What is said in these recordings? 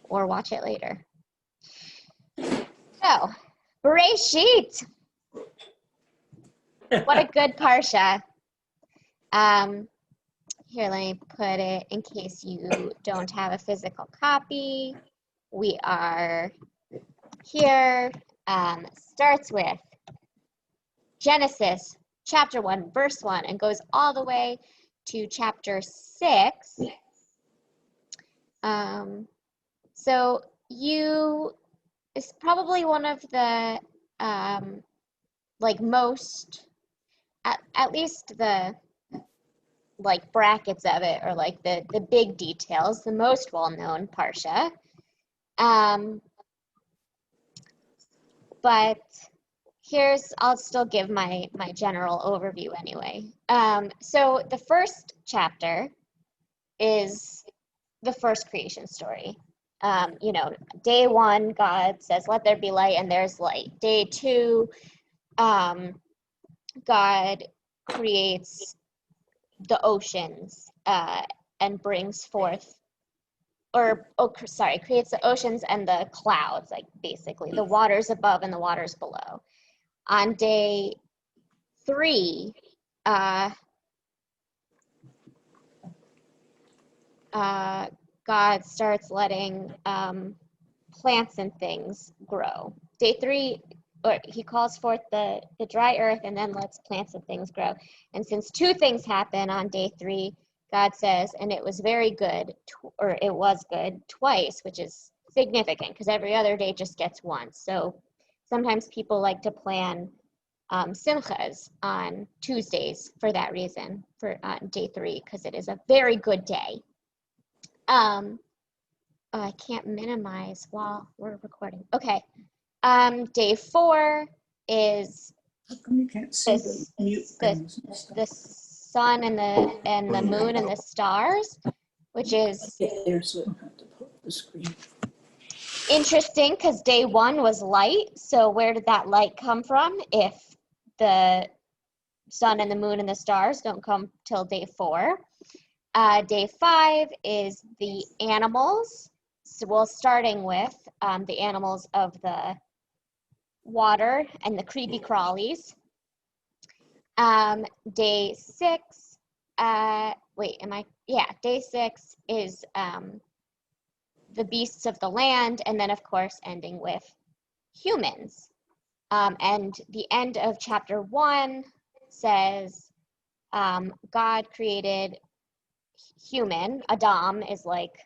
or watch it later. So, Bereshit. What a good parsha. Here, let me put it in case you don't have a physical copy. We are here. Starts with Genesis chapter 1, verse 1, and goes all the way to chapter 6. So it's probably one of the like most, at least the like brackets of it, or like the big details, the most well-known parsha. But I'll still give my general overview anyway. So the first chapter is the first creation story. Day 1, God says, let there be light, and there's light. Day 2, God creates the oceans and brings forth, creates the oceans and the clouds, like basically the waters above and the waters below. On day 3, God starts letting plants and things grow. Day 3, he calls forth the dry earth and then lets plants and things grow. And since 2 things happen on day 3, God says, and it was very good, it was good twice, which is significant because every other day just gets once. So sometimes people like to plan simchas on Tuesdays for that reason, for day 3, because it is a very good day. I can't minimize while we're recording. Okay. Day 4 is How come you can't see the mute things and stuff? the sun and the moon and the stars, which is Get there so I don't have to pull up the screen. interesting because day 1 was light. So where did that light come from if the sun and the moon and the stars don't come till day 4? Day 5 is the animals. So starting with the animals of the water and the creepy crawlies. Day 6, day 6 is the beasts of the land, and then of course ending with humans. And the end of chapter 1 says God created human. Adam is like,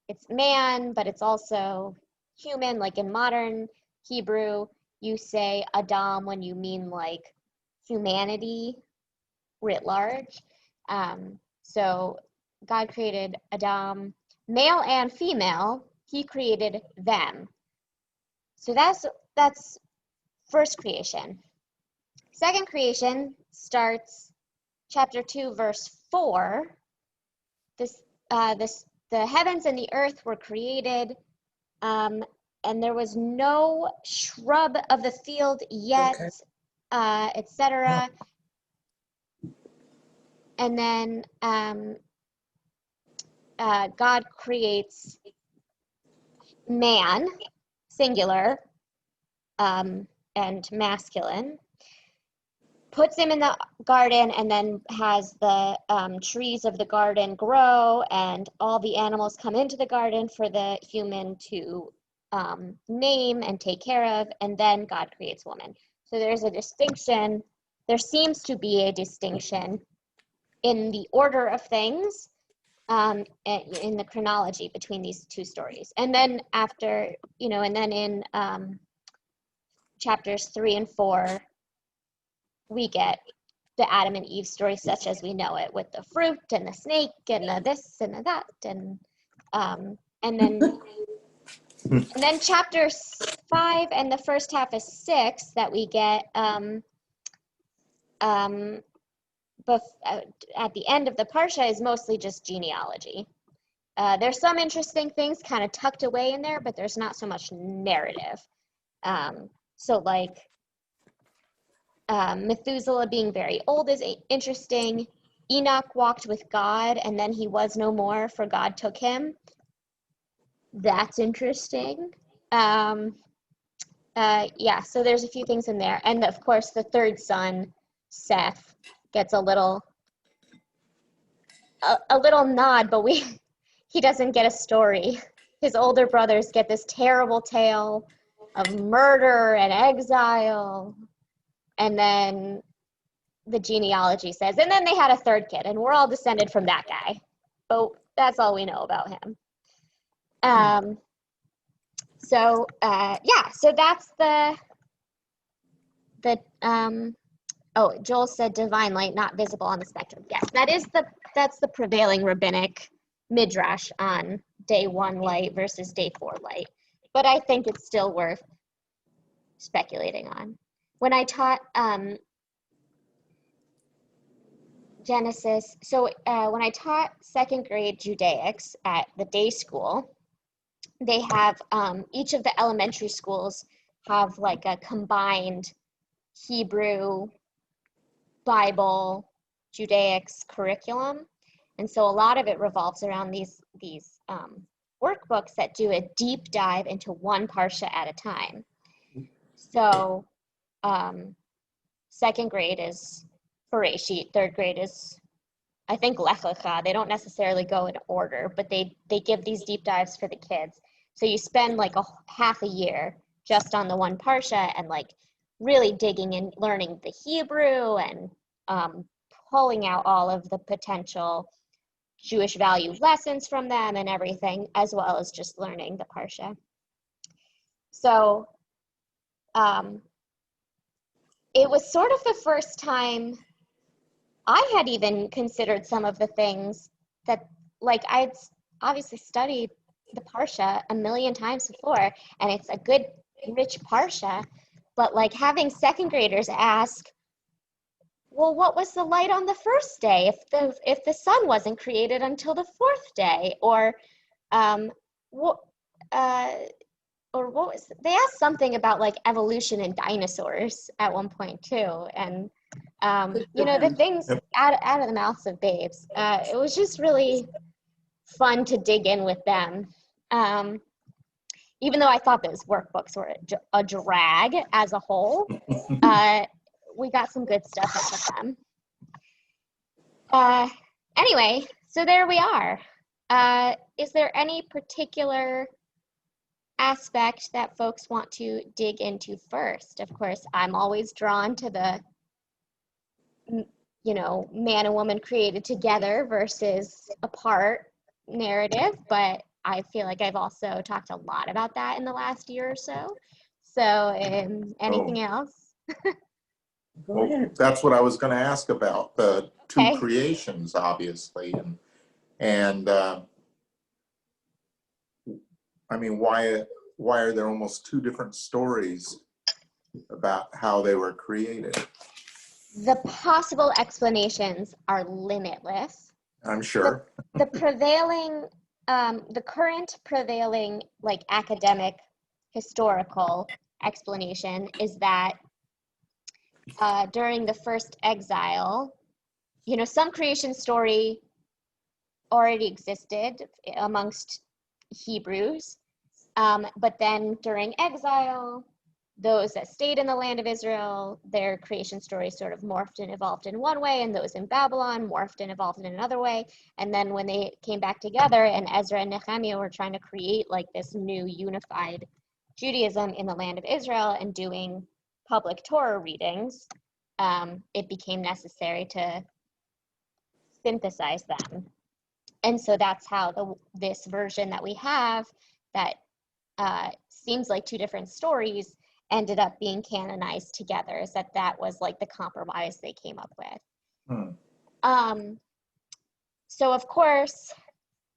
it's man, but it's also human. Like in modern Hebrew, you say Adam when you mean like humanity writ large. So God created Adam, male and female. He created them. So that's first creation. Second creation starts chapter 2, verse 4. The heavens and the earth were created, and there was no shrub of the field yet, etc. And then God creates man, singular, and masculine, puts him in the garden, and then has the trees of the garden grow, and all the animals come into the garden for the human to name and take care of, and then God creates woman. So there's a distinction. There seems to be a distinction in the order of things, in the chronology between these 2 stories. And then after, and then in chapters 3 and 4, we get the Adam and Eve story such as we know it, with the fruit and the snake and the this and the that, and then chapters 5 and the first half of 6 that we get at the end of the parsha is mostly just genealogy. There's some interesting things kind of tucked away in there, but there's not so much narrative. So like Methuselah being very old is interesting. Enoch walked with God and then he was no more, for God took him. That's interesting. Yeah, so there's a few things in there. And of course, the third son, Seth, gets a little nod, but he doesn't get a story. His older brothers get this terrible tale of murder and exile. And then the genealogy says, and then they had a third kid, and we're all descended from that guy. But that's all we know about him. So that's Joel said divine light not visible on the spectrum. Yes, that's the prevailing rabbinic midrash on day 1 light versus day 4 light. But I think it's still worth speculating on. When I taught Genesis, when I taught 2nd grade Judaics at the day school, they have each of the elementary schools have like a combined Hebrew, Bible, Judaics curriculum. And so a lot of it revolves around these workbooks that do a deep dive into one parsha at a time. So 2nd grade is Bereshit, 3rd grade is, I think, Lech Lecha. They don't necessarily go in order, but they give these deep dives for the kids. So you spend like half a year just on the one parsha and like really digging in, learning the Hebrew and pulling out all of the potential Jewish value lessons from them and everything, as well as just learning the parsha. So it was sort of the first time I had even considered some of the things that, like, I'd obviously studied the parsha a million times before, and it's a good, rich parsha, but like having 2nd graders ask, well, what was the light on the first day if the sun wasn't created until the 4th day? Or what was, they asked something about like evolution and dinosaurs at one point too, and the things out of the mouths of babes. It was just really fun to dig in with them. Even though I thought those workbooks were a drag as a whole, we got some good stuff out of them. Anyway, so there we are. Is there any particular aspect that folks want to dig into first? Of course, I'm always drawn to the, man and woman created together versus apart narrative, but I feel like I've also talked a lot about that in the last year or so. So anything else? Well, that's what I was going to ask about, the two creations, obviously. And I mean, why are there almost 2 different stories about how they were created? The possible explanations are limitless. I'm sure. The current prevailing like academic historical explanation is that during the first exile, some creation story already existed amongst Hebrews, but then during exile, those that stayed in the land of Israel, their creation story sort of morphed and evolved in one way, and those in Babylon morphed and evolved in another way. And then when they came back together and Ezra and Nehemiah were trying to create like this new unified Judaism in the land of Israel and doing public Torah readings, it became necessary to synthesize them. And so that's how this version that we have that seems like 2 different stories ended up being canonized together, is that was like the compromise they came up with. So of course,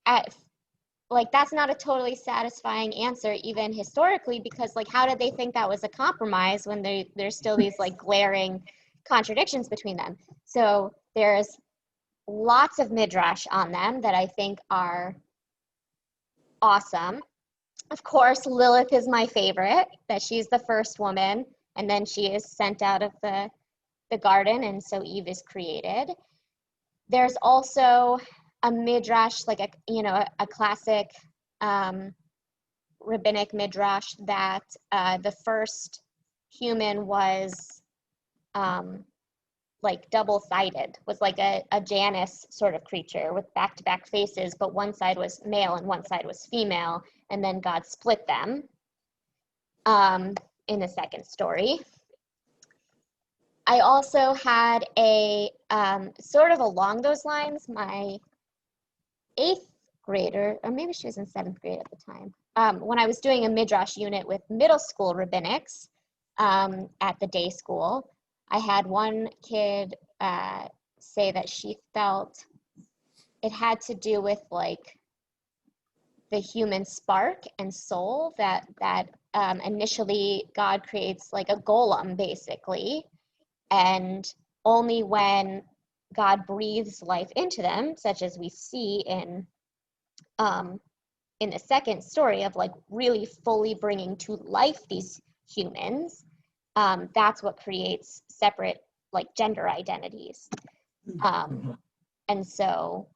that's not a totally satisfying answer even historically, because like how did they think that was a compromise when there's still these like glaring contradictions between them? So there's lots of midrash on them that I think are awesome. Of course, Lilith is my favorite, that she's the first woman, and then she is sent out of the garden, and so Eve is created. There's also a midrash, like a classic rabbinic midrash that the first human was like double-sided, was like a Janus sort of creature with back-to-back faces, but one side was male and one side was female, and then God split them in the second story. I also had a sort of along those lines, my 8th grader, or maybe she was in 7th grade at the time, when I was doing a midrash unit with middle school rabbinics at the day school, I had one kid say that she felt it had to do with like the human spark and soul, that initially God creates like a golem basically, and only when God breathes life into them, such as we see in the second story of like really fully bringing to life these humans, that's what creates separate like gender identities. And so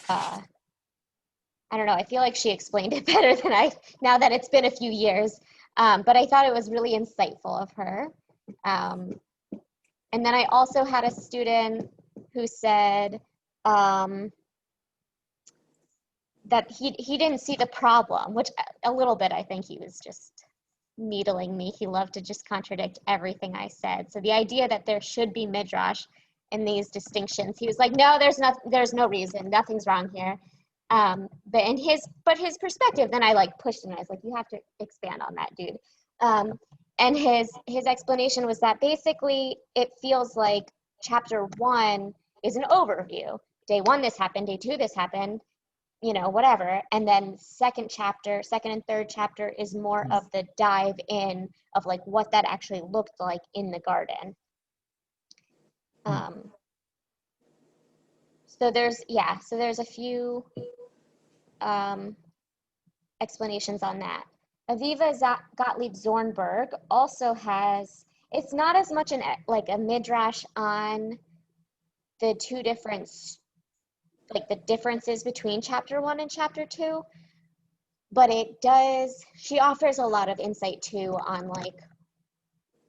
I don't know, I feel like she explained it better than I, now that it's been a few years, but I thought it was really insightful of her. And then I also had a student who said that he didn't see the problem, which a little bit I think he was just needling me. He loved to just contradict everything I said. So the idea that there should be midrash in these distinctions, he was like, no, there's no reason, nothing's wrong here. But his perspective, then I like pushed him. I was like, you have to expand on that, dude. And his explanation was that basically it feels like chapter 1 is an overview. Day 1 this happened, day 2 this happened, you know, whatever. And then second and third chapter is more of the dive in of like what that actually looked like in the garden. So there's a few explanations on that. Aviva Gottlieb Zornberg also has, it's not as much like a midrash on the two different, like the differences between chapter 1 and chapter 2, but she offers a lot of insight too on like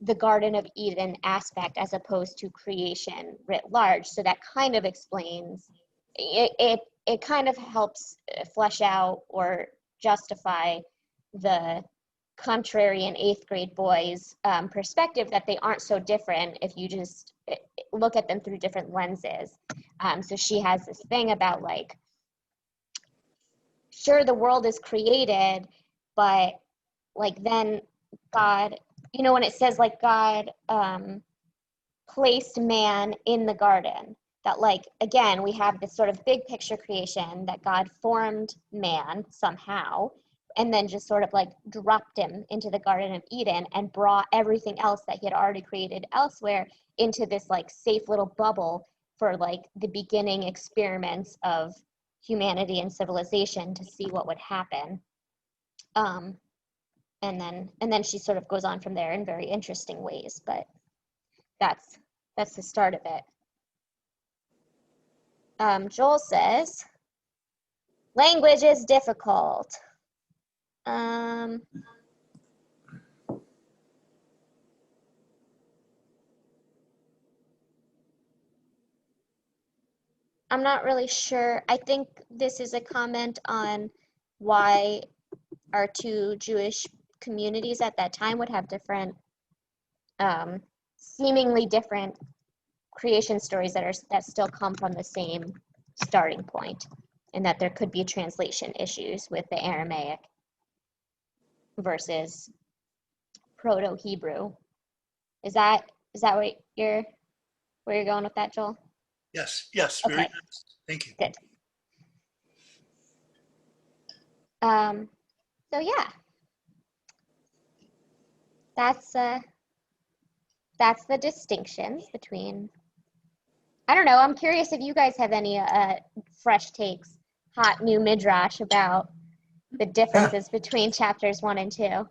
the Garden of Eden aspect as opposed to creation writ large. So that kind of explains, it kind of helps flesh out or justify the contrarian 8th grade boys' perspective that they aren't so different if you just look at them through different lenses. So she has this thing about like, sure, the world is created, but like then God, you know, when it says like God placed man in the garden, that like, again, we have this sort of big picture creation that God formed man somehow, and then just sort of like dropped him into the Garden of Eden and brought everything else that he had already created elsewhere into this like safe little bubble for like the beginning experiments of humanity and civilization to see what would happen. And then she sort of goes on from there in very interesting ways, but that's the start of it. Joel says, language is difficult. I'm not really sure. I think this is a comment on why our two Jewish communities at that time would have different, seemingly different creation stories that still come from the same starting point, and that there could be translation issues with the Aramaic versus Proto-Hebrew. Is that what where you're going with that, Joel? Yes, very Okay. good. Thank you. Good. So yeah, that's the distinctions between, I don't know, I'm curious if you guys have any fresh takes, hot new midrash about the differences between chapters 1 and 2.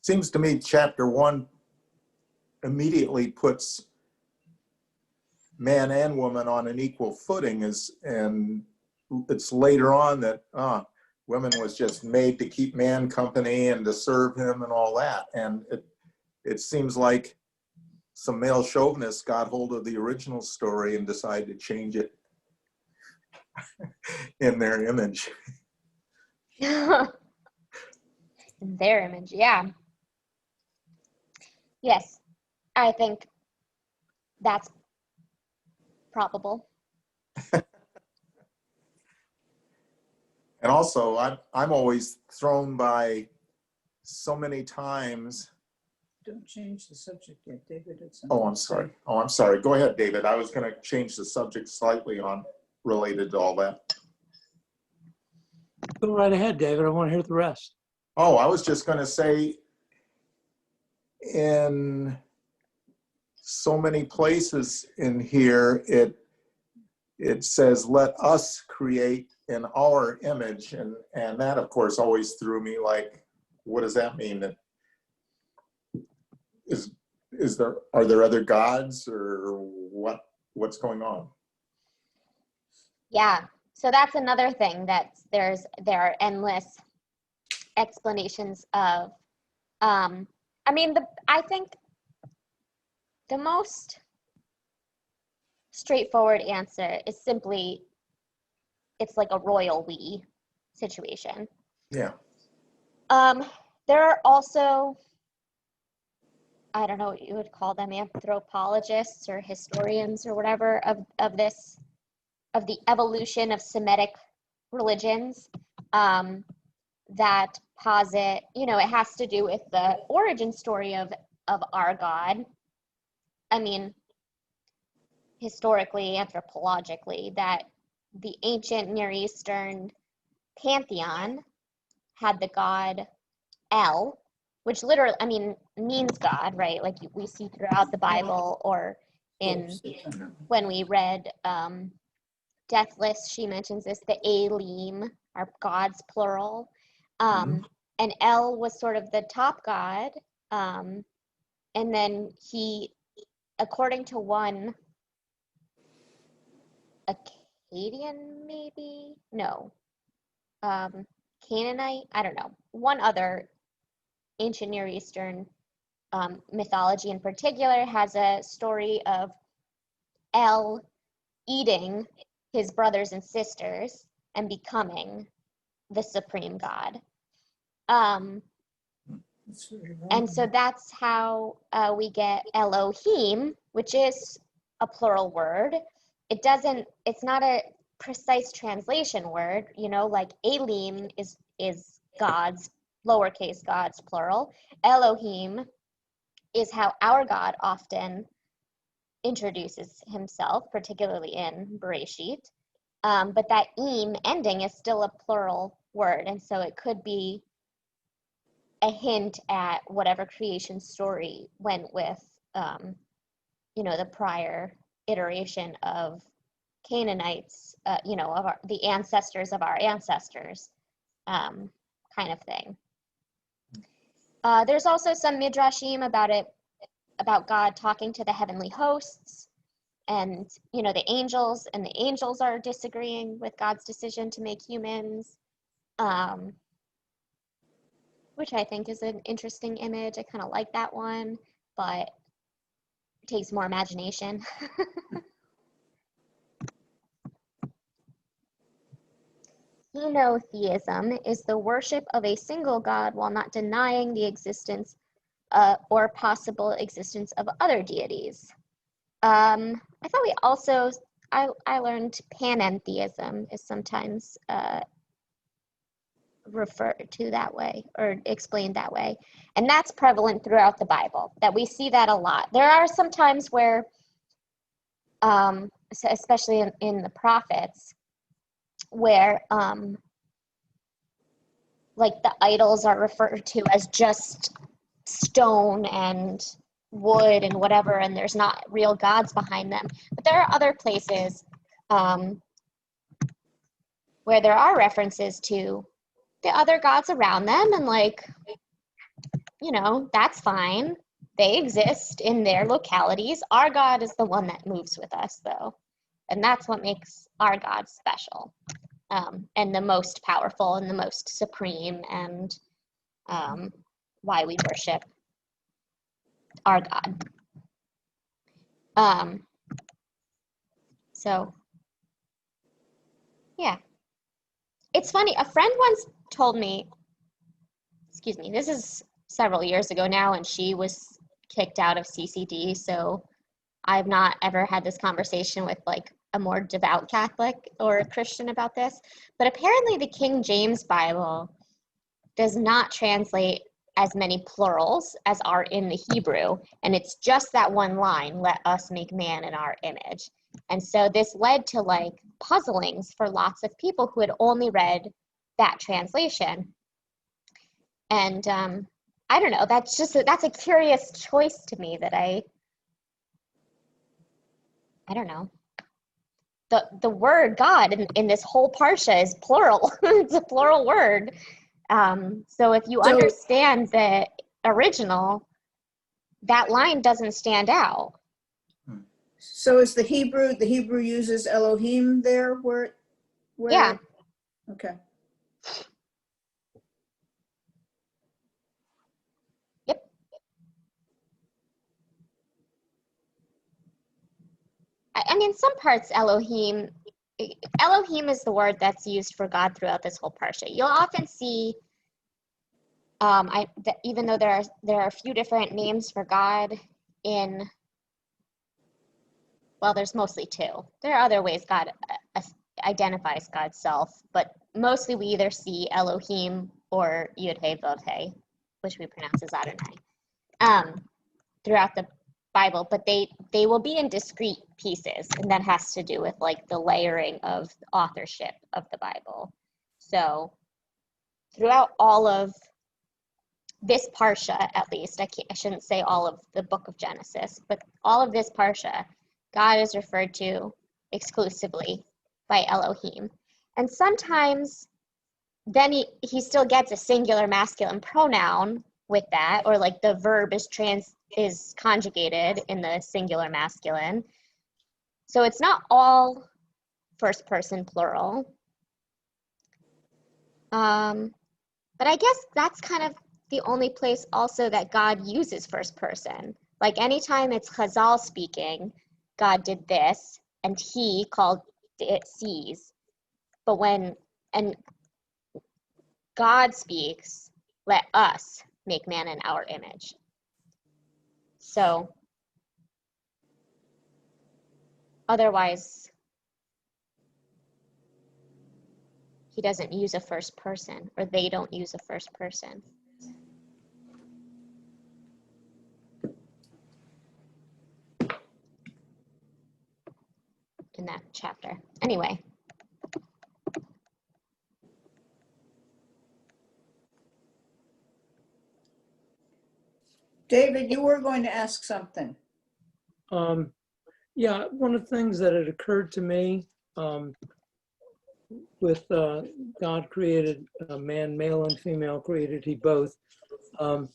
Seems to me chapter 1 immediately puts man and woman on an equal footing, and it's later on that woman was just made to keep man company and to serve him and all that. And it seems like some male chauvinists got hold of the original story and decided to change it in their image. In their image, yeah. Yes, I think that's probable. And also, I'm always thrown by so many times. Don't change the subject yet, David. Oh, I'm sorry. Oh, I'm sorry. Go ahead, David. I was going to change the subject slightly on related to all that. Go right ahead, David. I want to hear the rest. Oh, I was just going to say, in so many places in here, it says, let us create in our image. And that, of course, always threw me like, what does that mean? That are there other gods, or what's going on? Yeah, so that's another thing that there are endless explanations of. I think the most straightforward answer is simply it's like a royal we situation. Yeah. There are also, I don't know what you would call them, anthropologists or historians or whatever of the evolution of Semitic religions that posit, it has to do with the origin story of our God. I mean, historically, anthropologically, that the ancient Near Eastern pantheon had the god El, which literally, means God, right? Like we see throughout the Bible, or when we read Death List, she mentions this, the Elim are gods, plural. And El was sort of the top god. And then he, according to one Akkadian, maybe? No. Canaanite? I don't know. One other ancient Near Eastern mythology in particular has a story of El eating his brothers and sisters and becoming the supreme god. And so that's how we get Elohim, which is a plural word. It's not a precise translation word, like Elim is gods, lowercase gods, plural. Elohim is how our God often introduces himself, particularly in Bereshit. But that im ending is still a plural word, and so it could be a hint at whatever creation story went with, the prior iteration of Canaanites, of the ancestors of our ancestors, kind of thing. There's also some midrashim about God talking to the heavenly hosts, and the angels are disagreeing with God's decision to make humans, which I think is an interesting image. I kind of like that one, but it takes more imagination. Henotheism is the worship of a single God while not denying the existence or possible existence of other deities. I thought we also, I learned panentheism is sometimes referred to that way or explained that way. And that's prevalent throughout the Bible, that we see that a lot. There are some times where, especially in the prophets, where like the idols are referred to as just stone and wood and whatever, and there's not real gods behind them. But there are other places where there are references to the other gods around them, and that's fine. They exist in their localities. Our God is the one that moves with us, though, and that's what makes our God special. and the most powerful and the most supreme, and why we worship our God. So, yeah. It's funny, a friend once told me, excuse me, this is several years ago now, and she was kicked out of CCD, so I've not ever had this conversation with like a more devout Catholic or a Christian about this, but apparently the King James Bible does not translate as many plurals as are in the Hebrew, and it's just that one line, let us make man in our image. And so this led to like puzzlings for lots of people who had only read that translation. And I don't know, that's a curious choice to me that I don't know. The word God in this whole parsha is plural. It's a plural word. So if you understand the original, that line doesn't stand out. So is the Hebrew uses Elohim there where Yeah. Okay. Yep. I mean, some parts Elohim is the word that's used for God throughout this whole parsha. You'll often see, even though there are a few different names for God in, well, there's mostly two. There are other ways God identifies God's self, but mostly we either see Elohim or Yud-Heh Vov-Heh, which we pronounce as Adonai, throughout the Bible, but they will be in discrete pieces, and that has to do with like the layering of authorship of the Bible. So throughout all of this parsha, at least, I shouldn't say all of the book of Genesis, but all of this parsha, God is referred to exclusively by Elohim. And sometimes then he still gets a singular masculine pronoun with that, or like the verb is conjugated in the singular masculine. So it's not all first person plural. But I guess that's kind of the only place also that God uses first person. Like anytime it's Chazal speaking, God did this, and he called it sees. But when God speaks, let us make man in our image. So otherwise, he doesn't use a first person, or they don't use a first person. In that chapter. Anyway. David, you were going to ask something. Yeah, one of the things that had occurred to me with God created man, male and female created he both. You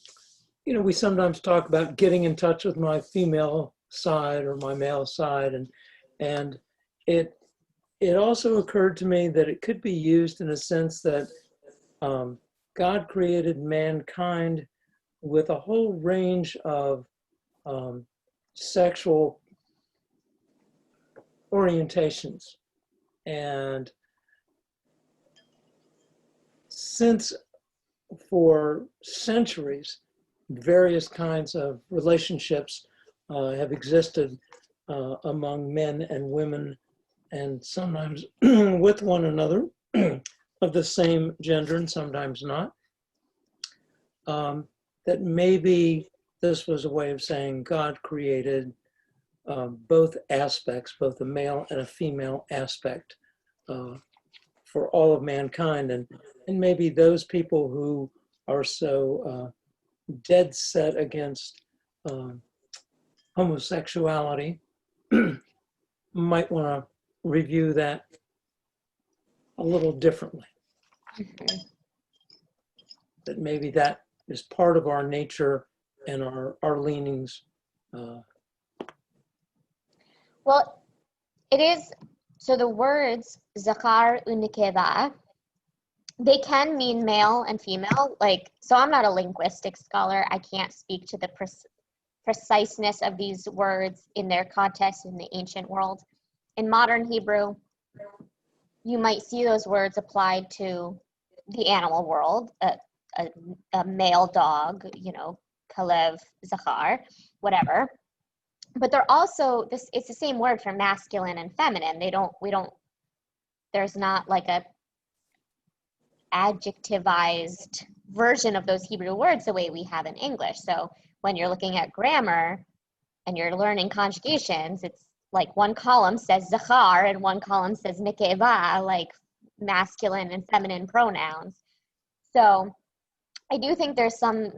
know, we sometimes talk about getting in touch with my female side or my male side, and it also occurred to me that it could be used in a sense that God created mankind with a whole range of sexual orientations. And since for centuries, various kinds of relationships have existed among men and women, and sometimes with one another of the same gender and sometimes not, that maybe this was a way of saying God created both aspects, both a male and a female aspect for all of mankind. And maybe those people who are so dead set against homosexuality might want to review that a little differently. That maybe that is part of our nature and our leanings. Well, it is So the words zakar unikeva, they can mean male and female. Like, so I'm not a linguistic scholar. I can't speak to the preciseness of these words in their context in the ancient world. In modern Hebrew, you might see those words applied to the animal world, a male dog, you know, kalev, zachar, whatever. But they're also, it's the same word for masculine and feminine. There's not like a adjectivized version of those Hebrew words the way we have in English. So when you're looking at grammar and you're learning conjugations, it's like one column says zachar and one column says nekeva, like masculine and feminine pronouns. So I do think there's some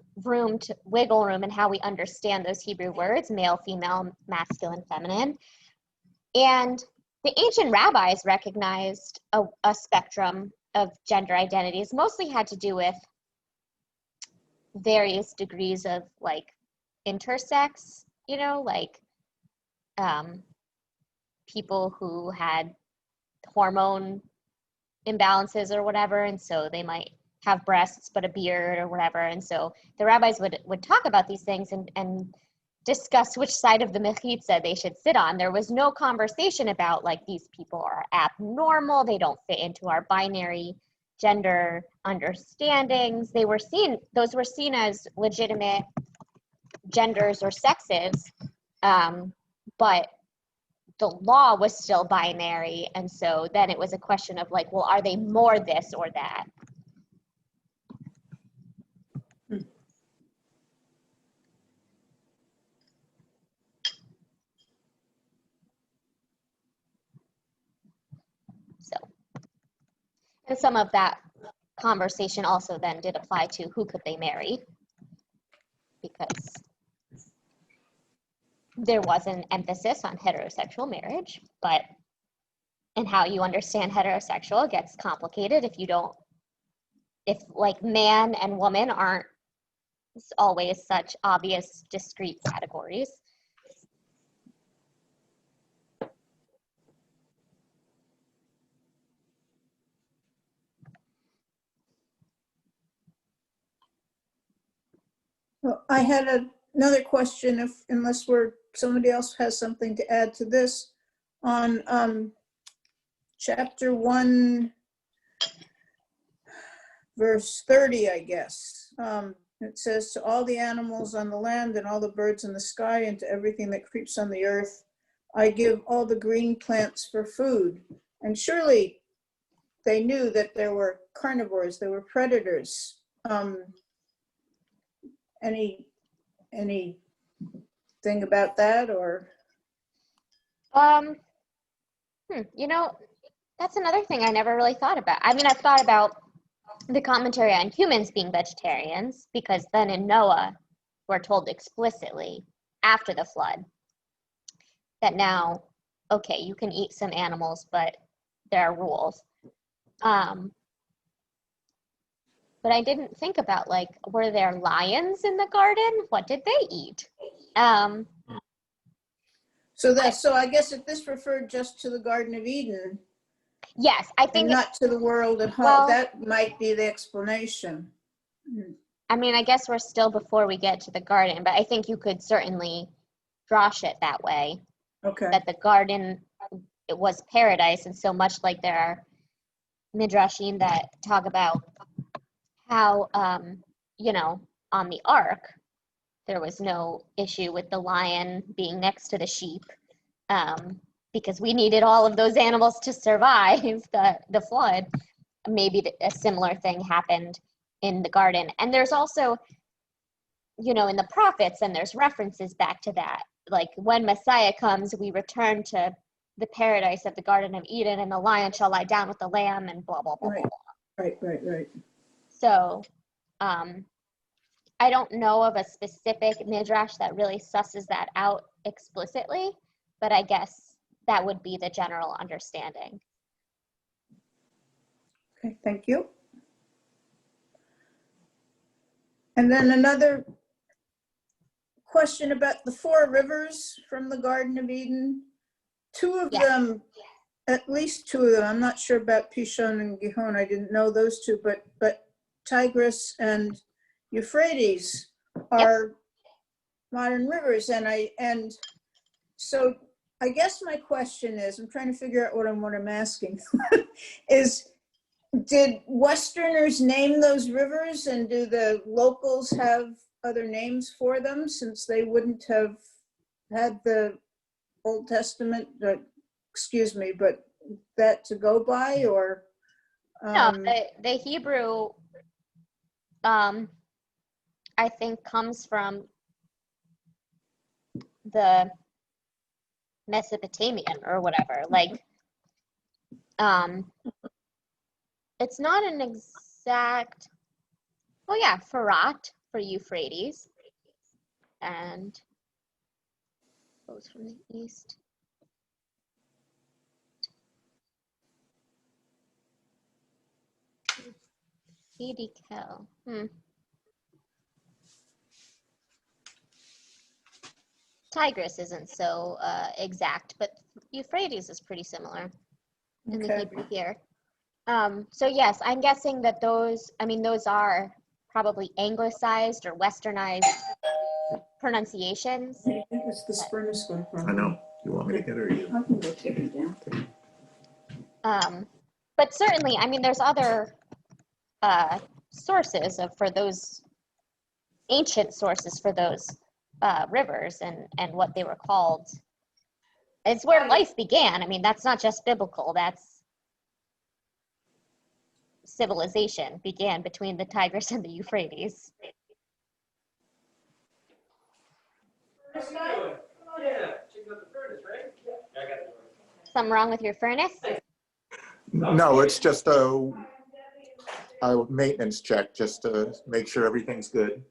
wiggle room in how we understand those Hebrew words, male, female, masculine, feminine. And the ancient rabbis recognized a spectrum of gender identities, mostly had to do with various degrees of like intersex, you know, like people who had hormone imbalances or whatever, and so they might have breasts but a beard or whatever. And so the rabbis would talk about these things and discuss which side of the mechitza they should sit on. There was no conversation about like these people are abnormal, they don't fit into our binary gender understandings. Those were seen as legitimate genders or sexes, but the law was still binary, and so then it was a question of like, well, are they more this or that? So, and some of that conversation also then did apply to who could they marry, because there was an emphasis on heterosexual marriage, but and how you understand heterosexual gets complicated if like man and woman aren't always such obvious discrete categories. Well, I had another question, unless somebody else has something to add to this, on chapter 1, verse 30, I guess. It says, to all the animals on the land and all the birds in the sky and to everything that creeps on the earth, I give all the green plants for food. And surely they knew that there were carnivores, there were predators. Anything about that, or? You know, that's another thing I never really thought about. I mean, I've thought about the commentary on humans being vegetarians, because then in Noah, we're told explicitly after the flood that now, okay, you can eat some animals, but there are rules. But I didn't think about, like, were there lions in the garden? What did they eat? So I guess if this referred just to the Garden of Eden, yes, I and think not to the world at home, well, that might be the explanation. I mean, I guess we're still before we get to the garden, but I think you could certainly drosh it that way. Okay. That the garden, it was paradise, and so much like there are midrashim that talk about how, you know, on the ark, there was no issue with the lion being next to the sheep, because we needed all of those animals to survive the flood. Maybe a similar thing happened in the garden. And there's also, you know, in the prophets, and there's references back to that. Like, when Messiah comes, we return to the paradise of the Garden of Eden, and the lion shall lie down with the lamb, and blah, blah, blah, Right. blah, blah. Right. So, I don't know of a specific midrash that really susses that out explicitly, but I guess that would be the general understanding. Okay, thank you. And then another question about the 4 rivers from the Garden of Eden. 2 of Yes. them at least two of them. I'm not sure about Pishon and Gihon. I didn't know those two, but Tigris and Euphrates are modern rivers. And so I guess my question is, I'm trying to figure out what I'm asking, is did Westerners name those rivers, and do the locals have other names for them, since they wouldn't have had the Old Testament, excuse me, but that to go by? Or No, the Hebrew, I think, comes from the Mesopotamian or whatever. Like, it's not an exact, oh yeah, Farat for Euphrates, and goes from the east. Hiddekel. Tigris isn't so exact, but Euphrates is pretty similar in the Hebrew here. So yes, I'm guessing that those are probably anglicized or westernized pronunciations. I think it's the furnace going from. I know. You want me to get her? I can go take it down. But certainly, I mean, there's other sources for those ancient sources for those rivers and what they were called. It's where life began. I mean, that's not just biblical. That's civilization began between the Tigris and the Euphrates. Something wrong with your furnace? No, it's just a maintenance check, just to make sure everything's good.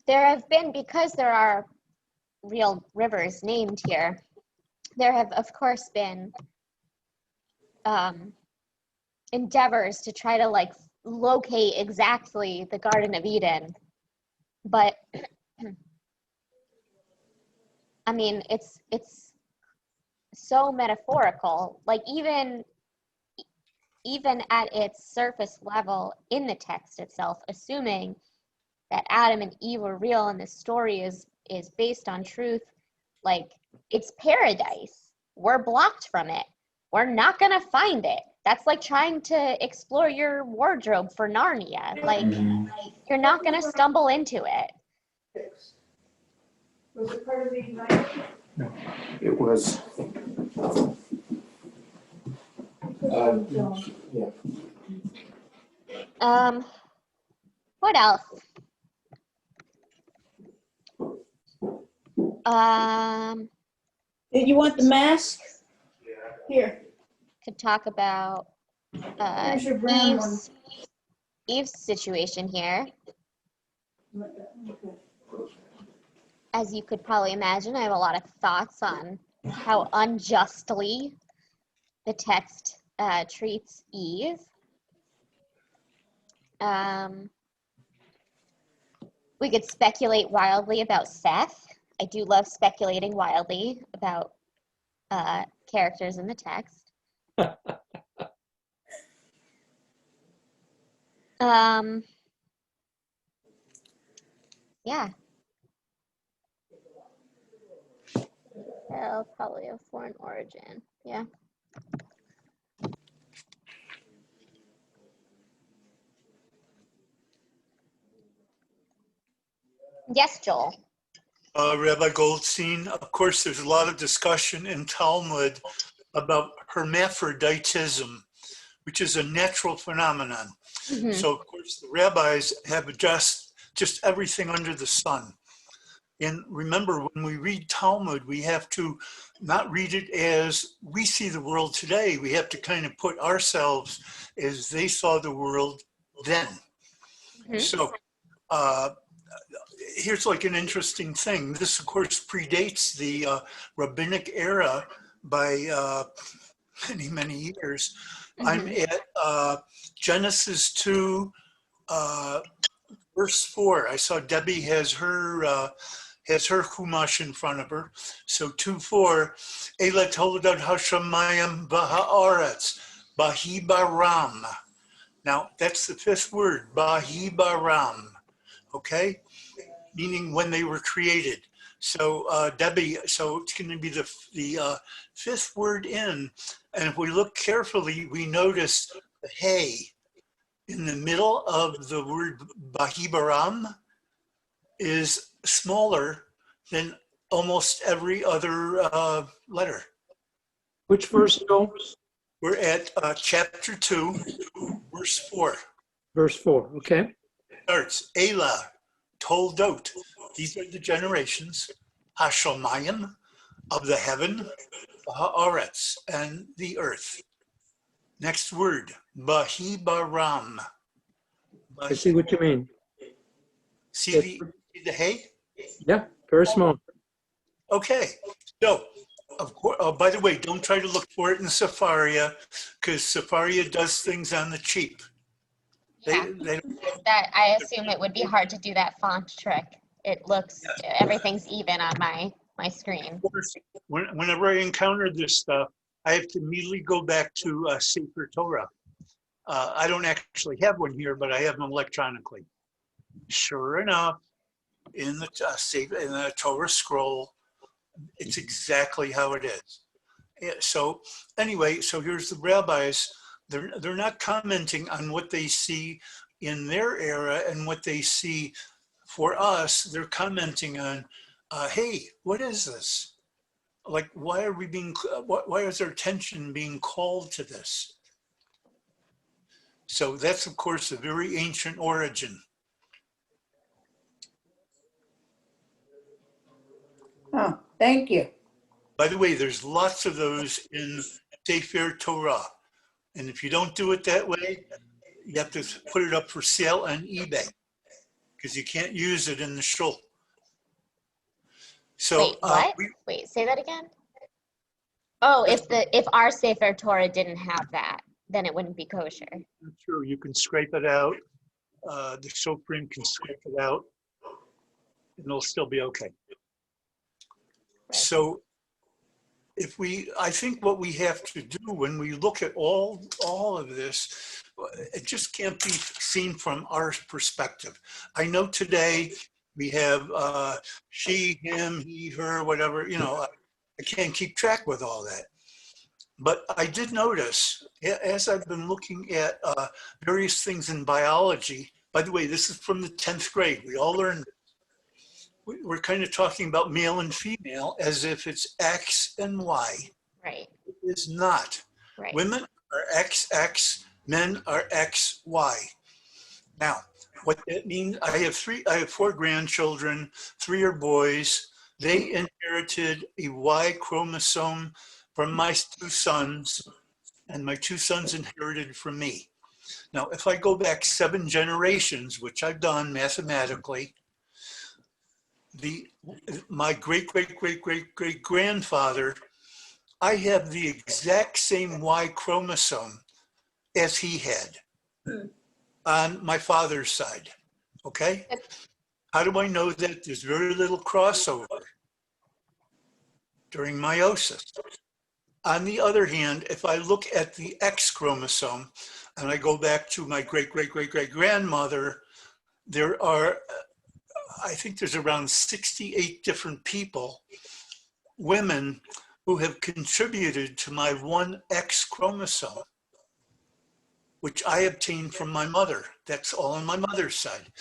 There have been, because there are real rivers named here, there have, of course, been endeavors to try to like locate exactly the Garden of Eden. But I mean, it's so metaphorical. Like even at its surface level in the text itself, assuming that Adam and Eve were real and this story is based on truth, like it's paradise. We're blocked from it. We're not gonna find it. That's like trying to explore your wardrobe for Narnia. Like you're not gonna stumble into it. Was it part of the night? No, it was. Yeah. What else? Did you want the mask? Here. Could talk about Here's your brown one. Eve's situation here. As you could probably imagine, I have a lot of thoughts on how unjustly the text treats Eve. We could speculate wildly about Seth. I do love speculating wildly about characters in the text. Yeah. Well, probably of foreign origin. Yeah. Yes, Joel. Rabbi Goldstein, of course, there's a lot of discussion in Talmud about hermaphroditism, which is a natural phenomenon. Mm-hmm. So, of course, the rabbis have addressed just everything under the sun. And remember, when we read Talmud, we have to not read it as we see the world today. We have to kind of put ourselves as they saw the world then. Mm-hmm. So here's like an interesting thing. This, of course, predates the rabbinic era by many, many years. Mm-hmm. I'm at Genesis 2, verse 4. I saw Debbie has her chumash in front of her. So 2:4, Ela toldot hashamayim b'haaretz, bahi baram. Now, that's the fifth word, bahi baram, okay? Meaning when they were created. So Debbie, so it's going to be the fifth word in. And if we look carefully, we notice the hey in the middle of the word bahi baram is smaller than almost every other letter. Which verse, Joel? We're at chapter 2, verse 4. Verse 4, okay. Starts, Ela, Toldot. These are the generations. Hashomayim, of the heaven, Haaretz, and the earth. Next word, Bahi Baram. I see what you mean. See the hay? Yeah, very small. Okay, so of course. Oh, by the way, don't try to look for it in Safaria, because Safaria does things on the cheap. Yeah, They that I assume it would be hard to do that font trick. It looks, everything's even on my screen. whenever I encounter this stuff, I have to immediately go back to Sefer Torah. I don't actually have one here, but I have them electronically. Sure enough, in the Torah scroll, it's exactly how it is. Yeah, so anyway, so here's the rabbis. They're not commenting on what they see in their era and what they see for us. They're commenting on, hey, what is this? Like, why are we being? Why is our attention being called to this? So that's, of course, a very ancient origin. Oh, thank you. By the way, there's lots of those in Sefer Torah. And if you don't do it that way, you have to put it up for sale on eBay because you can't use it in the shul. So Wait, what? Wait, say that again. Oh, if our Sefer Torah didn't have that, then it wouldn't be kosher. Sure, you can scrape it out. The Sofrim can scrape it out, and it'll still be okay. So I think what we have to do when we look at all of this, it just can't be seen from our perspective. I know today we have she, him, he, her, whatever, I can't keep track with all that. But I did notice, as I've been looking at various things in biology, by the way, this is from the 10th grade. We all learned we're kind of talking about male and female as if it's X and Y. Right. It is not. Right. Women are XX, men are XY. Now, what that means, I have 4 grandchildren, 3 are boys. They inherited a Y chromosome from my 2 sons, and my 2 sons inherited from me. Now, if I go back 7 generations, which I've done mathematically, my great-great-great-great-great-grandfather, I have the exact same Y chromosome as he had on my father's side, okay? How do I know that? There's very little crossover during meiosis. On the other hand, if I look at the X chromosome, and I go back to my great-great-great-great-grandmother, there are, I think there's around 68 different people, women, who have contributed to my 1X chromosome, which I obtained from my mother. That's all on my mother's side.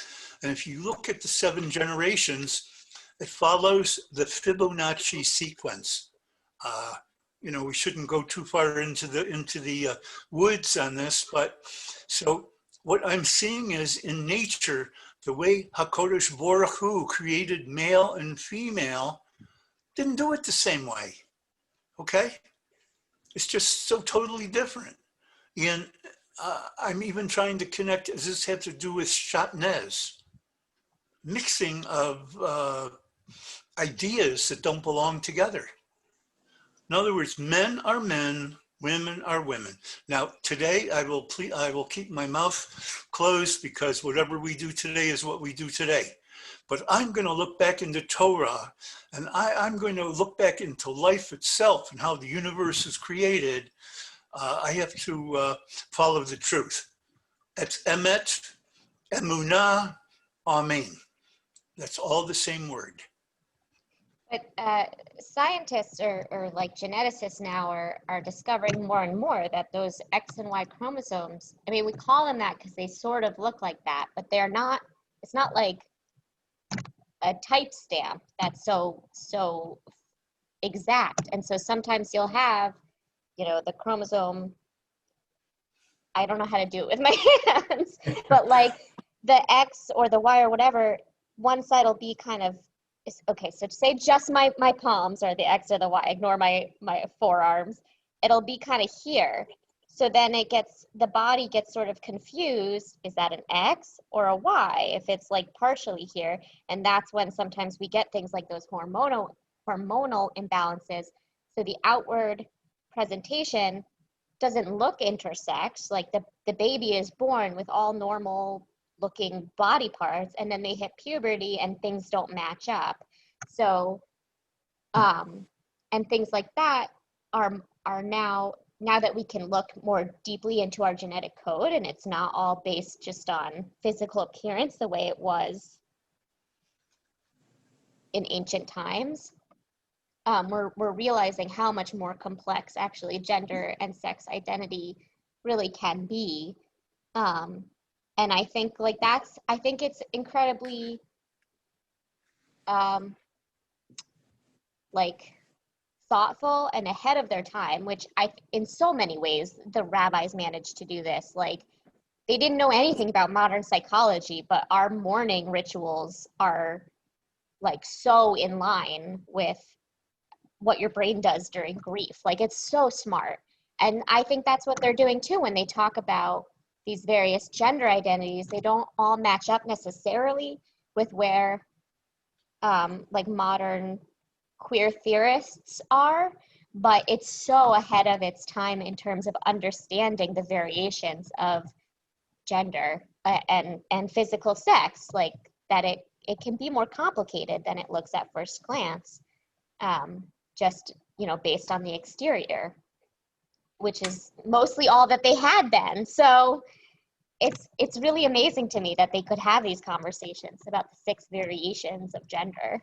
And if you look at the 7 generations, it follows the Fibonacci sequence. We shouldn't go too far into the woods on this, but so what I'm seeing is in nature, the way HaKadosh Baruch Hu created male and female didn't do it the same way, okay? It's just so totally different. And I'm even trying to connect, does this have to do with shatnez? Mixing of ideas that don't belong together. In other words, men are men, Women are women. Now, today I will keep my mouth closed because whatever we do today is what we do today. But I'm going to look back into Torah, and I'm going to look back into life itself and how the universe is created. I have to follow the truth. It's emet, emunah, amen. That's all the same word. But scientists or like geneticists now are discovering more and more that those X and Y chromosomes, I mean, we call them that because they sort of look like that, but they're not, it's not like a type stamp that's so exact. And so sometimes you'll have, you know, the chromosome, I don't know how to do it with my hands, but like the X or the Y or whatever, one side will be kind of, okay, so to say just my palms are the X or the Y, ignore my forearms, it'll be kind of here. So then the body gets sort of confused, is that an X or a Y if it's like partially here? And that's when sometimes we get things like those hormonal imbalances. So the outward presentation doesn't look intersex, like the baby is born with all normal looking body parts, and then they hit puberty and things don't match up. So and things like that are now that we can look more deeply into our genetic code, and it's not all based just on physical appearance the way it was in ancient times. We're realizing how much more complex actually gender and sex identity really can be. And I think like I think it's incredibly like thoughtful and ahead of their time, which in so many ways, the rabbis managed to do this. Like they didn't know anything about modern psychology, but our mourning rituals are like so in line with what your brain does during grief. Like it's so smart. And I think that's what they're doing too when they talk about these various gender identities. They don't all match up necessarily with where like modern queer theorists are, but it's so ahead of its time in terms of understanding the variations of gender and physical sex, like that it can be more complicated than it looks at first glance. Just, you know, based on the exterior, which is mostly all that they had then. So it's really amazing to me that they could have these conversations about the 6 variations of gender.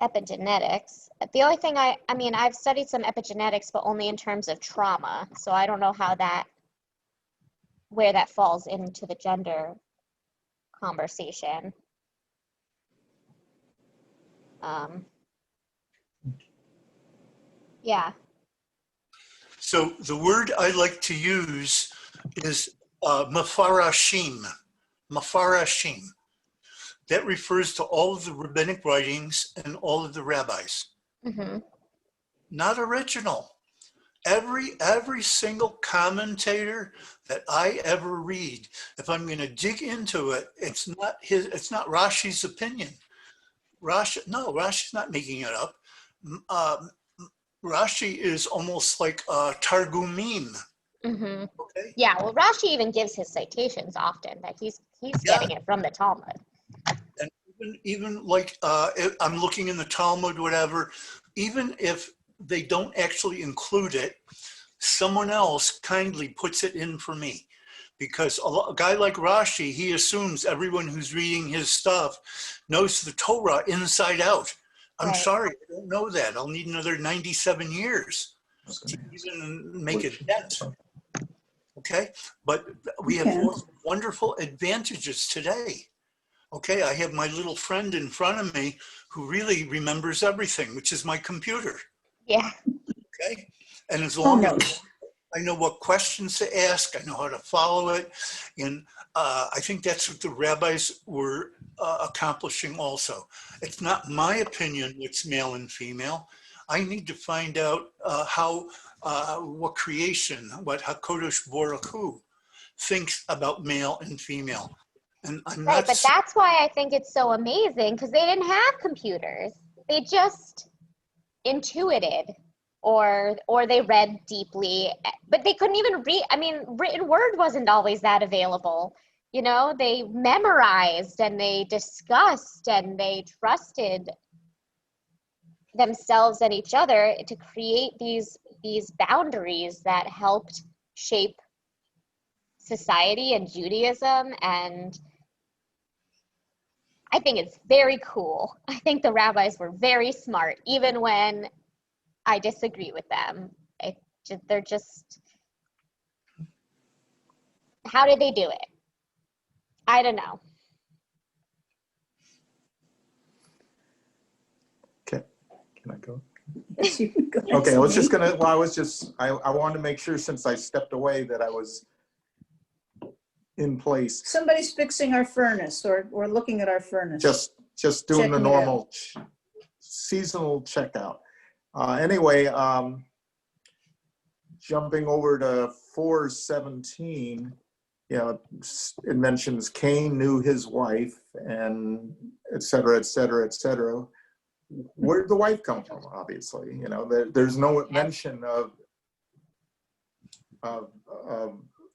Epigenetics. The only thing I mean, I've studied some epigenetics, but only in terms of trauma. So I don't know where that falls into the gender conversation. Yeah. So the word I like to use is mafarashim. Mafarashim. That refers to all of the rabbinic writings and all of the rabbis. Mm-hmm. Not original. Every single commentator that I ever read, if I'm going to dig into it, it's not Rashi's opinion. Rashi's not making it up. Rashi is almost like Targumim. Mm-hmm. Okay. Yeah, well, Rashi even gives his citations often, that he's getting it from the Talmud. And even like I'm looking in the Talmud, whatever, even if they don't actually include it, someone else kindly puts it in for me. Because a guy like Rashi, he assumes everyone who's reading his stuff knows the Torah inside out. I'm Right. sorry, I don't know that. I'll need another 97 years to even make a dent. Okay, but we have wonderful advantages today. Okay, I have my little friend in front of me who really remembers everything, which is my computer. Yeah. Okay, and as long as I know what questions to ask, I know how to follow it, and I think that's what the rabbis were accomplishing also. It's not my opinion what's male and female. I need to find out what creation, what HaKadosh Baruch Hu thinks about male and female. And Right, but that's, that's why I think it's so amazing, because they didn't have computers. They just intuited or they read deeply, but they couldn't even read. I mean, written word wasn't always that available. You know, they memorized and they discussed and they trusted themselves and each other to create these boundaries that helped shape society and Judaism. And I think it's very cool. I think the rabbis were very smart, even when I disagree with them. They're just, how did they do it? I don't know. Okay, can I go? Yes, you can go. Okay, I was just gonna, well, I wanted to make sure since I stepped away that I was in place. Somebody's fixing our furnace or looking at our furnace. Just doing the Checking it normal seasonal checkout. Anyway, jumping over to 4:17, you know, it mentions Cain knew his wife and et cetera, et cetera, et cetera. Where did the wife come from? Obviously, you know, there's no mention of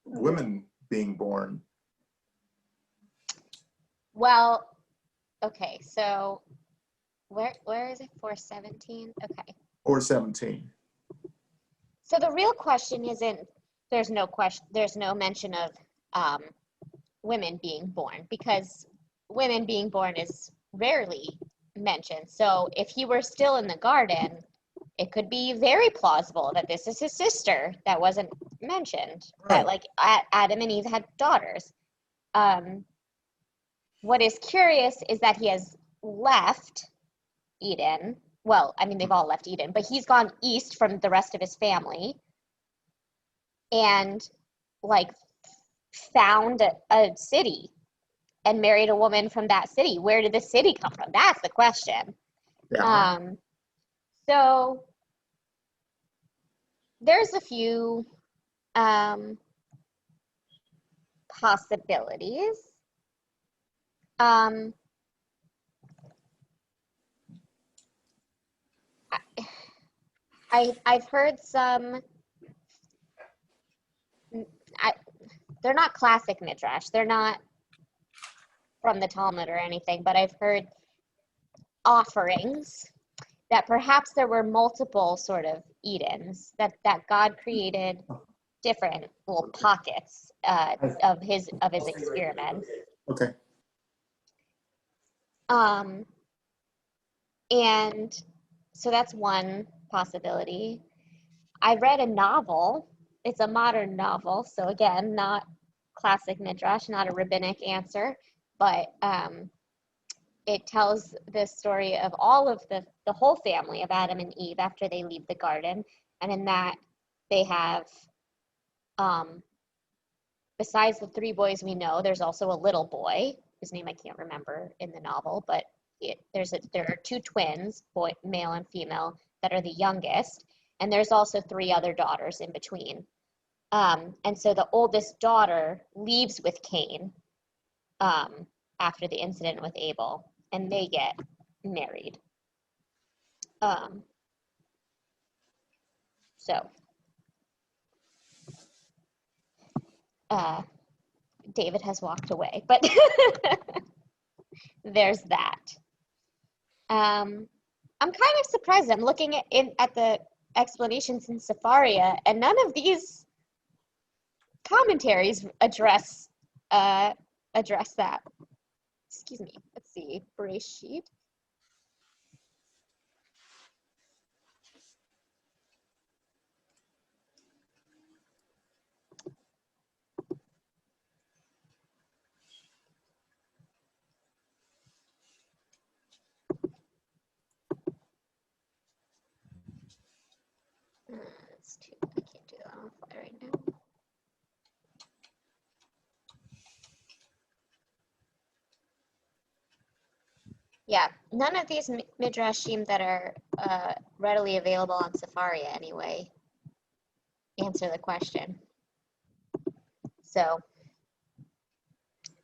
women being born. Well, okay, so where is it? 4:17? Okay. 4:17. So the real question isn't, there's no mention of women being born, because women being born is rarely mentioned. So if he were still in the garden, it could be very plausible that this is his sister that wasn't mentioned, that like Adam and Eve had daughters. What is curious is that he has left Eden. Well, I mean, they've all left Eden, but he's gone east from the rest of his family and like found a city and married a woman from that city. Where did the city come from? That's the question. Yeah. So there's a few possibilities. I've heard some. They're not classic midrash. They're not from the Talmud or anything, but I've heard offerings that perhaps there were multiple sort of Edens, that God created different little pockets of his experiments. Okay. And so that's one possibility. I read a novel. It's a modern novel, so again, not classic midrash, not a rabbinic answer, but it tells the story of all of the whole family of Adam and Eve after they leave the garden. And in that, they have, besides the three boys we know, there's also a little boy, whose name I can't remember in the novel, but there are two twins, male and female, that are the youngest. And there's also three other daughters in between. And so the oldest daughter leaves with Cain after the incident with Abel, and they get married. David has walked away, but there's that. I'm kind of surprised. I'm looking at the explanations in Sepharia, and none of these commentaries address that. Excuse me. Let's see. Bereshit. I can't do that on the fly right now. Yeah, none of these midrashim that are readily available on Sepharia anyway answer the question. So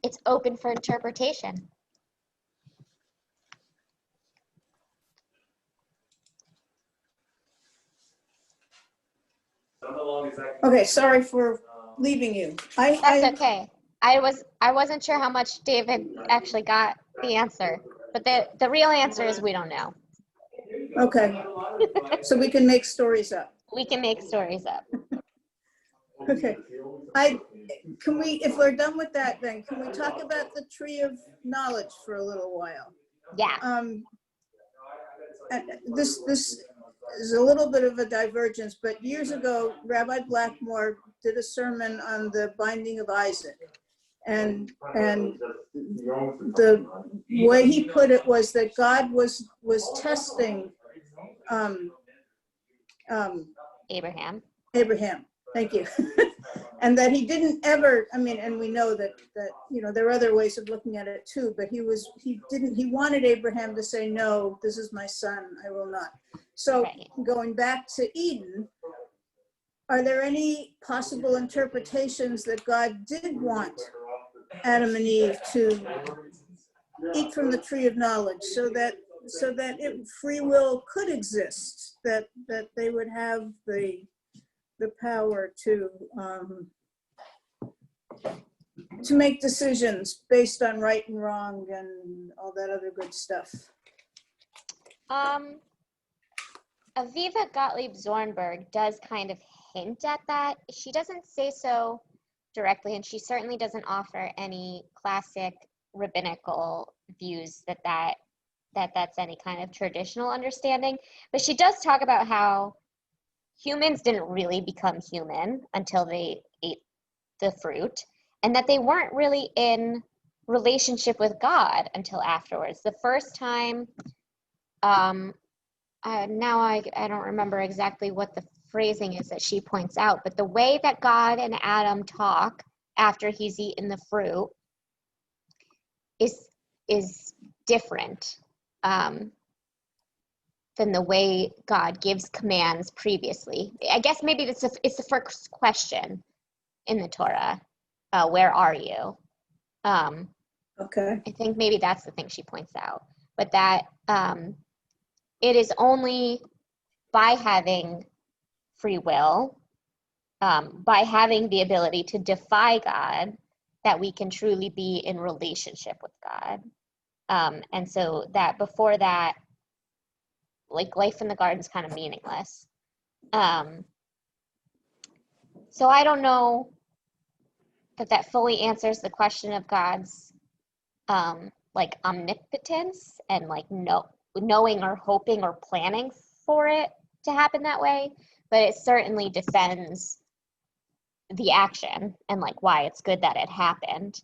it's open for interpretation. Okay, sorry for leaving you. That's okay. I wasn't sure how much David actually got the answer, but the real answer is we don't know. Okay, so we can make stories up. We can make stories up. Okay, can we, if we're done with that, then can we talk about the tree of knowledge for a little while? Yeah. And this is a little bit of a divergence, but years ago, Rabbi Blackmore did a sermon on the binding of Isaac. And the way he put it was that God was testing Abraham. Thank you. And that he didn't ever, I mean, and we know that you know, there are other ways of looking at it too, but he wanted Abraham to say, no, this is my son, I will not. So Right. Going back to Eden, are there any possible interpretations that God did want Adam and Eve to eat from the tree of knowledge so that free will could exist, that they would have the power to make decisions based on right and wrong and all that other good stuff? Aviva Gottlieb Zornberg does kind of hint at that. She doesn't say so directly, and she certainly doesn't offer any classic rabbinical views that's any kind of traditional understanding. But she does talk about how humans didn't really become human until they ate the fruit, and that they weren't really in relationship with God until afterwards. The first time, now I don't remember exactly what the phrasing is that she points out, but the way that God and Adam talk after he's eaten the fruit is different than the way God gives commands previously. I guess maybe it's the first question in the Torah. Where are you? Okay. I think maybe that's the thing she points out, but that it is only by having free will, by having the ability to defy God, that we can truly be in relationship with God. And so that before that, like, life in the garden is kind of meaningless. So I don't know that fully answers the question of God's like omnipotence and like knowing or hoping or planning for it to happen that way, but it certainly defends the action and like why it's good that it happened.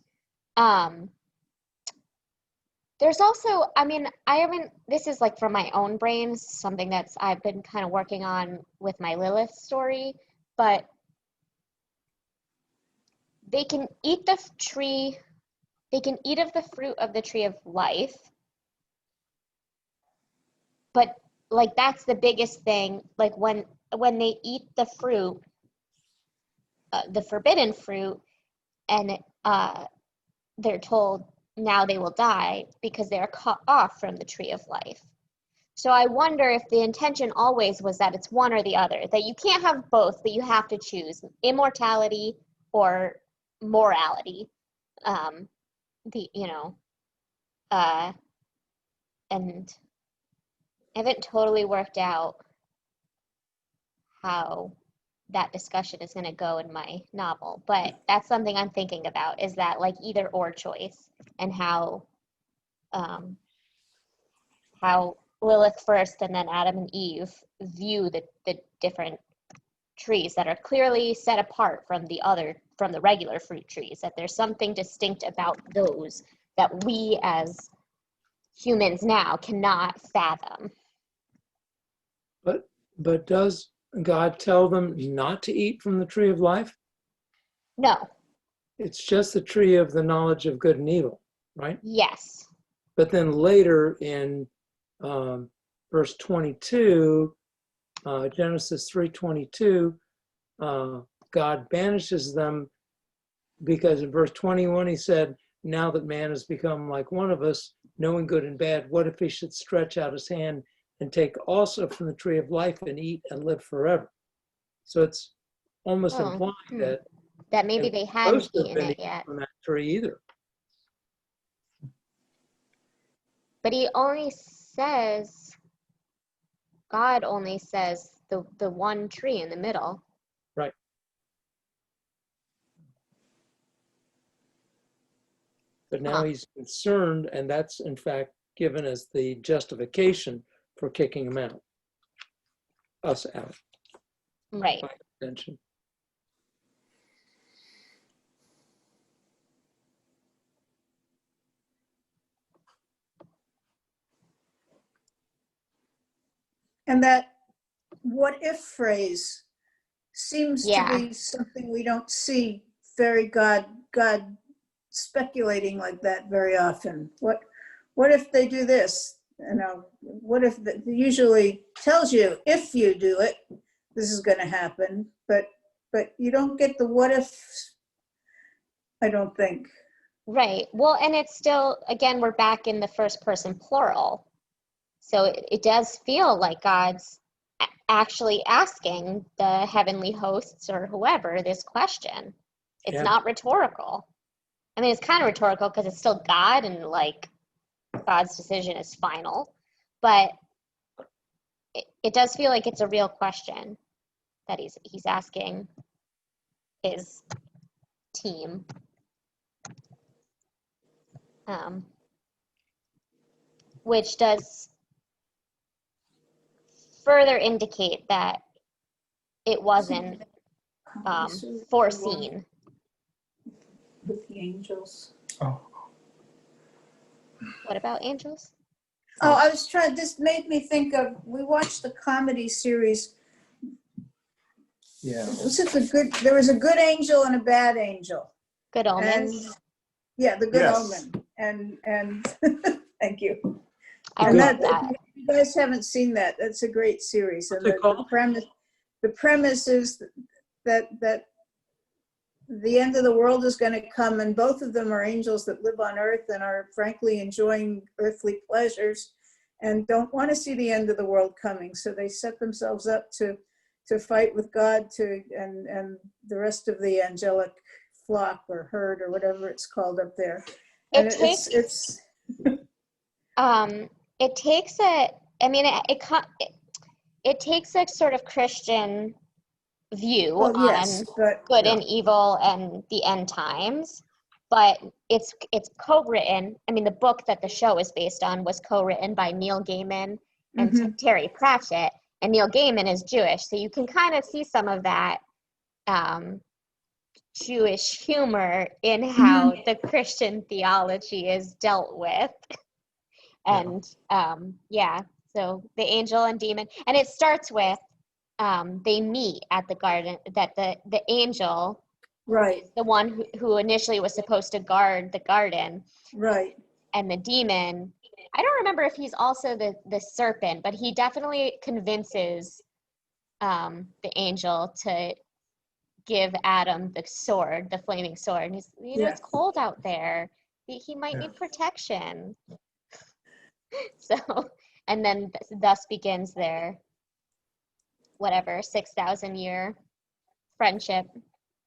There's also, I mean, this is like from my own brain, something I've been kind of working on with my Lilith story, but they can eat of the fruit of the tree of life, but like that's the biggest thing, like when they eat the fruit, the forbidden fruit, and they're told now they will die because they are cut off from the tree of life. So I wonder if the intention always was that it's one or the other, that you can't have both, but you have to choose immortality or morality. And I haven't totally worked out how that discussion is going to go in my novel, but that's something I'm thinking about, is that like either or choice, and how Lilith first and then Adam and Eve view the different trees that are clearly set apart from the regular fruit trees, that there's something distinct about those that we as humans now cannot fathom. But does God tell them not to eat from the tree of life? No. It's just the tree of the knowledge of good and evil, right? Yes. But then later in verse 22, Genesis 3:22, God banishes them because in verse 21 he said, now that man has become like one of us, knowing good and bad, what if he should stretch out his hand and take also from the tree of life and eat and live forever? So it's almost Oh, implying that that maybe they they weren't hadn't supposed to have eaten been it eating yet. from that tree either. But he only says, God only says the one tree in the middle. Right. But now Huh. he's concerned, and that's in fact given as the justification for kicking him out, us out, Right. by extension. And that what if phrase seems to Yeah. be something we don't see very God speculating like that very often. What if they do this? You know, what if usually tells you if you do it, this is going to happen, but you don't get the what if, I don't think. Right. Well, and it's still, again, we're back in the first person plural. So it does feel like God's actually asking the heavenly hosts or whoever this question. It's Yeah. not rhetorical. I mean, it's kind of rhetorical because it's still God and like God's decision is final. But it does feel like it's a real question that he's asking his team. Which does further indicate that it wasn't foreseen. With the angels. Oh, What about angels? Oh, I was trying, this made me think of, we watched the comedy series. yeah. There was a good angel and a bad angel. Good omens. And yeah, the good Yes. omen. And thank you. I And love that, that. if you guys haven't seen that, that's a great series. And What's it called? the premise is that the end of the world is going to come, and both of them are angels that live on earth and are frankly enjoying earthly pleasures and don't want to see the end of the world coming. So they set themselves up to fight with God and the rest of the angelic flock or herd or whatever it's called up there. And It takes it takes a sort of Christian view well, on yes, but good Yeah. and evil and the end times, but it's co-written. I mean, the book that the show is based on was co-written by Neil Gaiman and Mhm. Terry Pratchett, and Neil Gaiman is Jewish, so you can kind of see some of that Jewish humor in how the Christian theology is dealt with. And so the angel and demon, and it starts with they meet at the garden, that the angel, right, the one who initially was supposed to guard the garden, right. and the demon, I don't remember if he's also the serpent, but he definitely convinces the angel to give Adam the sword, the flaming sword. And he's, Yeah. it's cold out there. He might need protection. So, and then thus begins their, 6,000-year friendship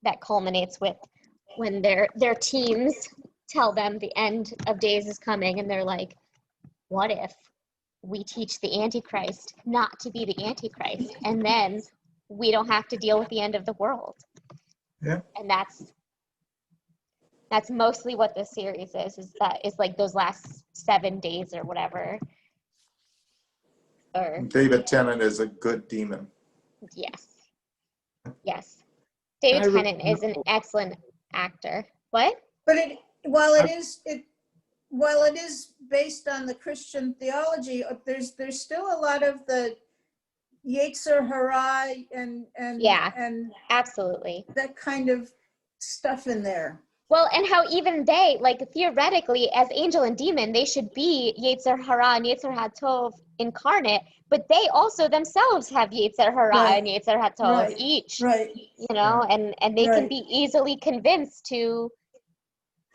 that culminates with when their teams tell them the end of days is coming, and they're like, what if we teach the Antichrist not to be the Antichrist, and then we don't have to deal with the end of the world? Yeah. And that's mostly what this series is like those last 7 days or whatever. Or David Tennant is a good demon. yes. David I Tennant is an remember- excellent actor. What? But while it is based on the Christian theology, there's still a lot of the Yetzer Hara and Yeah. and Absolutely. that kind of stuff in there. Well, and how even they, like, theoretically, as angel and demon, they should be Yetzer Hara and Yetzer HaTov incarnate, but they also themselves have Yetzer Hara Right. and Yetzer HaTov Right. each, Right. you know, and they can Right. be easily convinced to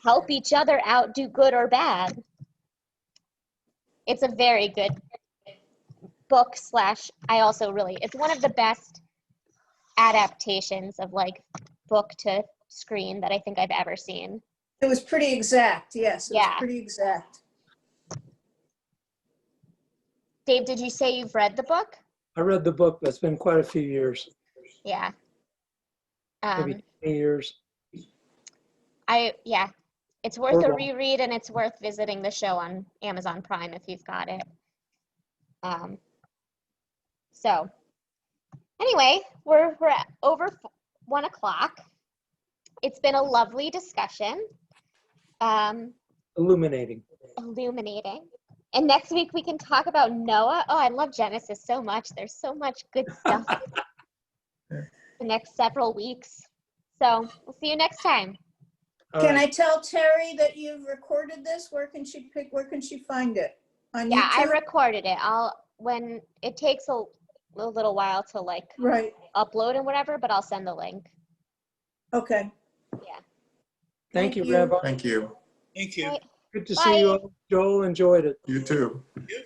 help each other out, do good or bad. It's a very good book slash, I also really, it's one of the best adaptations of like book to screen that I think I've ever seen. It was pretty exact. Yes, it was Yeah. pretty exact. Dave, did you say you've read the book? I read the book, but it's been quite a few years, Yeah. maybe 20 years. Yeah, it's worth Or a long. reread, and it's worth visiting the show on Amazon Prime if you've got it. So anyway, we're at over 1 o'clock. It's been a lovely discussion. Illuminating. Illuminating. And next week we can talk about Noah. Oh, I love Genesis so much. There's so much good stuff the next several weeks. So we'll see you next time. All Can right. I tell Terry that you've recorded this? Where can she find it? On Yeah, I YouTube? recorded it. When it takes a little while to like Right, upload and whatever, but I'll send the link. okay. Yeah. Thank you, Thank you. Rabbi. Thank you. Thank you. Right. Good to Bye. see you all. Joel enjoyed it. You too. You.